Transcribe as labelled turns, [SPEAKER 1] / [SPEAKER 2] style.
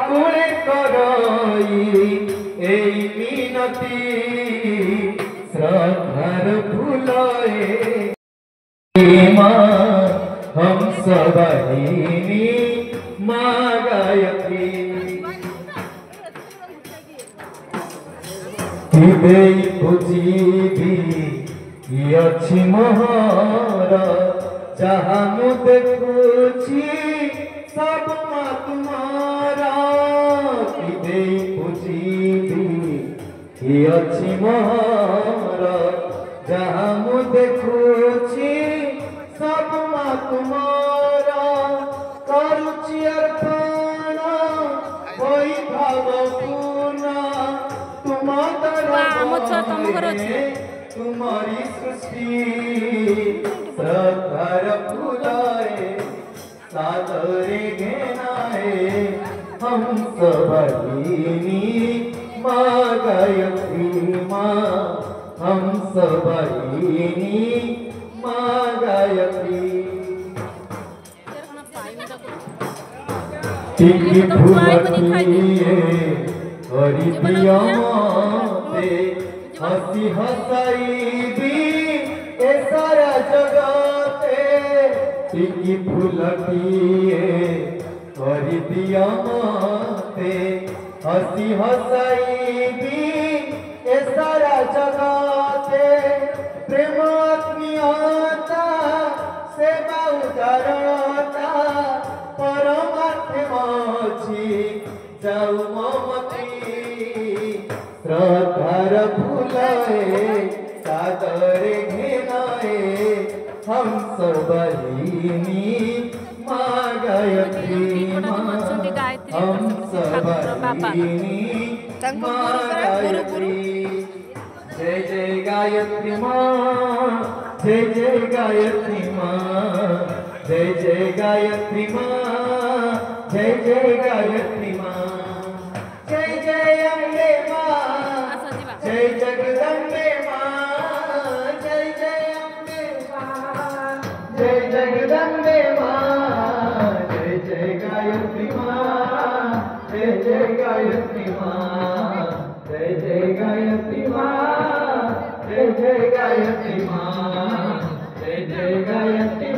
[SPEAKER 1] आकुले करई এই মিনতি শ্রদ্ধার ফুলয়ে মা হংস বাহিনী মা গায়ত্রী হৃদয় বুঝিবি কি ଅଛି মোহর যাহা মু দেখুছি সব মা তোমার হৃদয় বুঝিবি কি ଅଛି মোহর যাহা মু দেখুছি সব মা তোমার করুছি অর্পণ ওই ভাবপূর্ণ तुम्हारी सृष्टि श्रद्धार फुलाए सादरे घेनाए हम सबहिनी माँ गायत्री माँ हम सबहिनी माँ गायत्री टिकी फुलतिए हरि दिया माते हसी हसाईबी ए सारा जगते टिकी फुलतिए हरि दिया माते हसी हसाईबी ए सारा जगते प्रेम आत्मीयता सेवा उदारता परमार्थ मची जाऊ ममती श्रद्धार फुलाए सादरे घेनाए हम सबहिनी माँ गायत्री माँ हम सबहिनी माँ गायत्री जय जय गायत्री माँ जय जय गायत्री माँ जय जय गायत्री माँ जय जय गायत्री माँ जय जय अम्बे माँ जय जगदम्बे माँ जय जय अम्बे माँ जय जगदम्बे माँ जय जय गायत्री माँ जय जय गायत्री माँ जय जय गायत्री माँ जय जय गायत्री माँ जय जय गायत्री